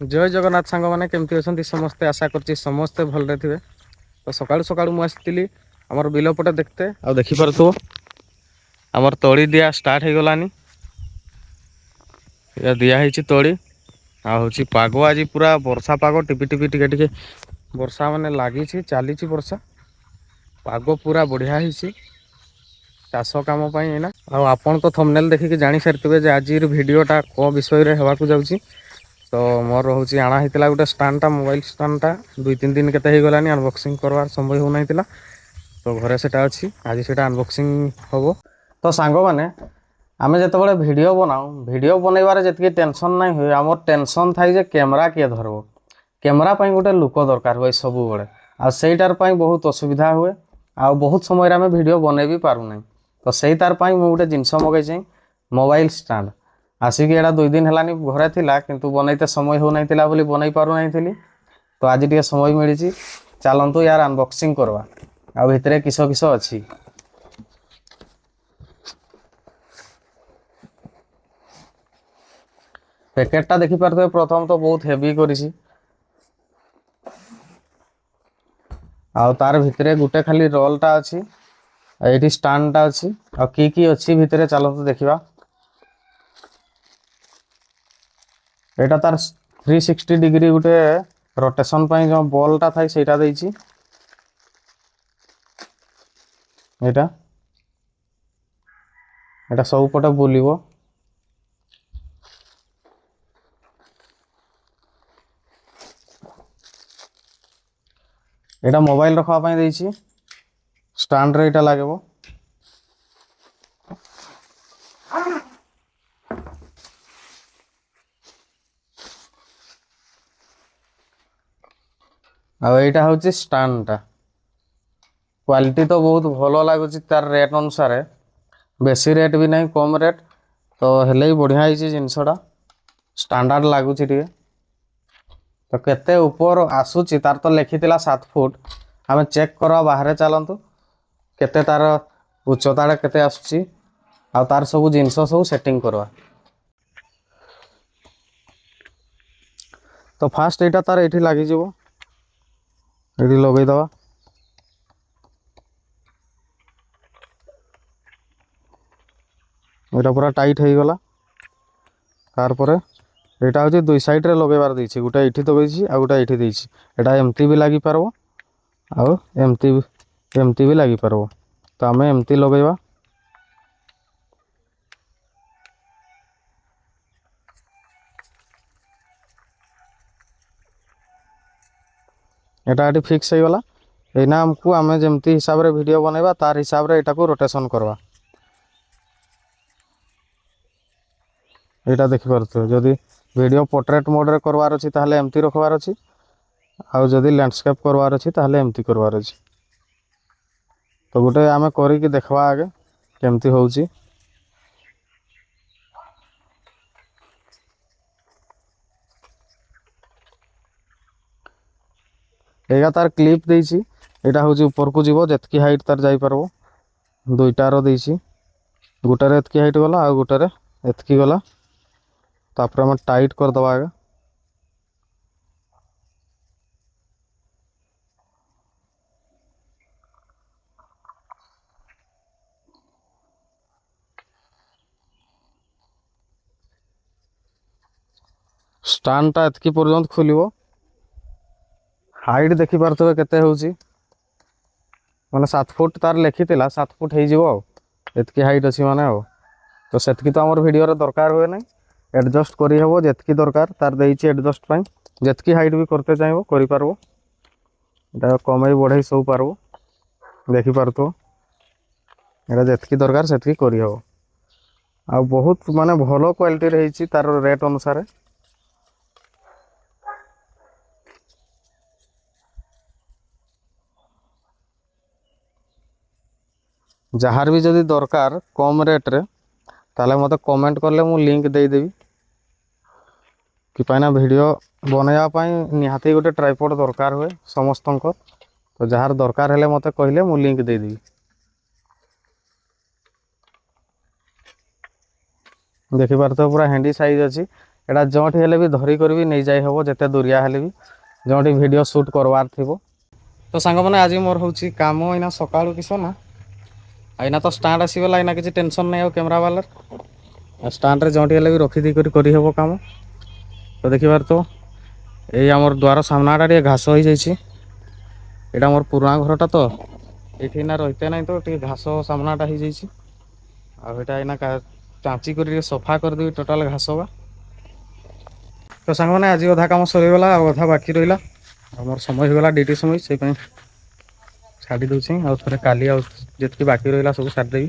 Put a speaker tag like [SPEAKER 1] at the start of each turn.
[SPEAKER 1] जय जगन्नाथ सांग मैंने केमती अच्छा समस्ते आशा कर समस्ते भलरे थे। तो सकाळू सकाळू मुझे आमर बिल पटे देखते आ देखिपु आमर तली दिया स्टार्ट हो गलानी दिहई तली आँच पाग आज पूरा वर्षा पाग टिपि टिपि टिके वर्षा माने लगी चली वर्षा पाग पूरा बढ़िया ही चाष कम ना आपन तो थंबनेल देखिक जानी सारे आज भिडटा कौ विषय होगाक जाऊँगी। तो मोर हूँ आना होता गोटे स्टाण्डटा मोबाइल स्टाण्डटा 2-3 दिन केते गलानी अनबॉक्सिंग करवार समय होना तो घरे सेटा अच्छी आज से अनबॉक्सिंग हम। तो सांग मैंने आमे जिते वीडियो बनाऊ वीडियो बनइबार जी टेंशन ना हुए आम टेंशन थाई जे कैमरा किए धरब कैमरा गोटे लुक दरकार हुए सब बड़े आईटार बहुत असुविधा हुए आ बहुत समय आम वीडियो बन भी पारूना। तो से तार मुझे गोटे जिनस मगेई मोबाइल स्टाण्ड आसिक एटा 2 दिन है घरे थिला किंतु बनईते समय हो ना बोली बनई पारू नहीं। तो आज टे समय मिली चलतु यार अनबॉक्सिंग करवा आ भितर किस किस अच्छी पैकेटा देखी पारे प्रथम तो बहुत हेवी करी तार भितर गोटे खाली रोलटा अच्छी ये स्टाण्डटा अच्छी आ की अच्छी भितर चलतु देखा एटा तार 360 डिग्री गोटे रोटेशन जो बॉलटा थाई सेटा देइछि एटा एटा सब पटे बुलिबो एटा मोबाइल रखवा पई देइछि स्टाण्ड रे एटा लागेबो आईटा हूँ स्टाण्डटा क्वालिटी तो बहुत भल लगुच तार रेट अनुसार बेसी रेट भी नहीं कम रेट तो हेले ही बढ़िया ही जिनसटा स्टैंडर्ड लगुच तो केते ऊपर आसूची तार तो लिखी 7 फुट आम चेक करवा बाहर चलतु केते तार उच्चता केते आसूची आ तार सब जिनस सब सेटिंग करवा। तो फास्ट एटा तार एठी लगी जीवो एठी लगई दवा एटा पूरा टाइट हो गला तार परे एटा हूँ 2 साइड रे लगेबार देछि गोटा एठी दबेछि आ गोटा एठी देछि एटा एमती भी लागि पारबो आ एमती भी लागि पारबो। तो आमे एमती लगेबा एटा एठी फिक्स हो गला एना हमको आमे जेमती हिसाब रे वीडियो बनेबा तार हिसाब रे एटा को रोटेशन करवा एटा देखि परथो जदी वीडियो पोर्ट्रेट मोड रे करवार अछि ताहले एमती रखवार अछि आ जदी लैंडस्केप करवार अछि ताहले एमती करवार अछि। तो गोटे आमे करी कि देखवा आगे केमती होउची एगा तार क्लिप देइछि एटा होउची ऊपर को जीवो जतकी हाइट तार जाई परबो दुईटा रो देइछि गोटे रे एतकी हाइट गला आ गोटे रे एतकी गला तापर हम टाइट कर दबा आगे स्टाण्डटा एतकी पर्यंत खोलिबो हाइट देखि पारथबे केते होउची माने 7 फुट तार लिखी 7 फुट हो जीवो एतकी हाइट अच्छी माने तो सेतकी तो आमर वीडियो रे दरकार हुए ना एडजस्ट करी हबो जेतकी दरकार तार देइछि एडजस्ट पई जेतकी हाइट भी करते चाहबो करि पारबो एटा कमई बढ़ई सब पारबो देखि पारतो एटा जेतकी दरकार सेतकी करी हबो आ बहुत माने भलो क्वालिटी रहिछि तार रेट अनुसार जहार भी जदि दरकार कम रेट रे ताले मते कमेंट करले मु लिंक दे देबी कि पाइना वीडियो बनैया पाई निहाती गोटे ट्राइपॉड दरकार हुए समस्तंको तो जहार दरकार हेले मते कहले मु लिंक दे देबी देखि पारतो पूरा हैंडी साइज अछि ଏଇଟା ଯେଉଁଠି ହେଲେ ବି ଧରି କରି ବି ନେଇଯାଇ ହେବ ଯେତେ ଦୁରିଆ ହେଲେ ବି ଯେଉଁଠି ଭିଡ଼ିଓ ସୁଟ୍ କରବାର ଥିବ। ତ ସାଙ୍ଗମାନେ ଆଜି ମୋର ହେଉଛି କାମ ଏଇନା ସକାଳୁ କିସ ନା ଏଇନା ତ ଷ୍ଟାଣ୍ଡ ଆସିଗଲା ଏଇନା କିଛି ଟେନସନ୍ ନାହିଁ ଆଉ କ୍ୟାମେରା ବାଲାର ଆଉ ଷ୍ଟାଣ୍ଡରେ ଯେଉଁଠି ହେଲେ ବି ରଖିଦେଇ କରି କରିହେବ କାମ। ତ ଦେଖିବାର ତ ଏଇ ଆମର ଦ୍ୱାର ସାମ୍ନାଟା ଟିକେ ଘାସ ହେଇଯାଇଛି। ଏଇଟା ମୋର ପୁରୁଣା ଘରଟା ତ ଏଇଠି ଏଇନା ରହିତେ ନାହିଁ ତ ଟିକେ ଘାସ ସାମ୍ନାଟା ହେଇଯାଇଛି। ଆଉ ଏଇଟା ଏଇନା ଚାଞ୍ଚି କରି ଟିକେ ସଫା କରିଦେବି ଟୋଟାଲ ଘାସ ବା। ତ ସାଙ୍ଗମାନେ ଆଜି ଅଧା କାମ ସରିଗଲା ଆଉ ଅଧା ବାକି ରହିଲା। ଆଉ ମୋର ସମୟ ହେଇଗଲା ଡ୍ୟୁଟି ସମୟ ସେଇପାଇଁ ଛାଡ଼ି ଦେଉଛି ଆଉ ଥରେ କାଲି ଆଉ ଯେତିକି ବାକି ରହିଲା ସବୁ ସାରିଦେବି।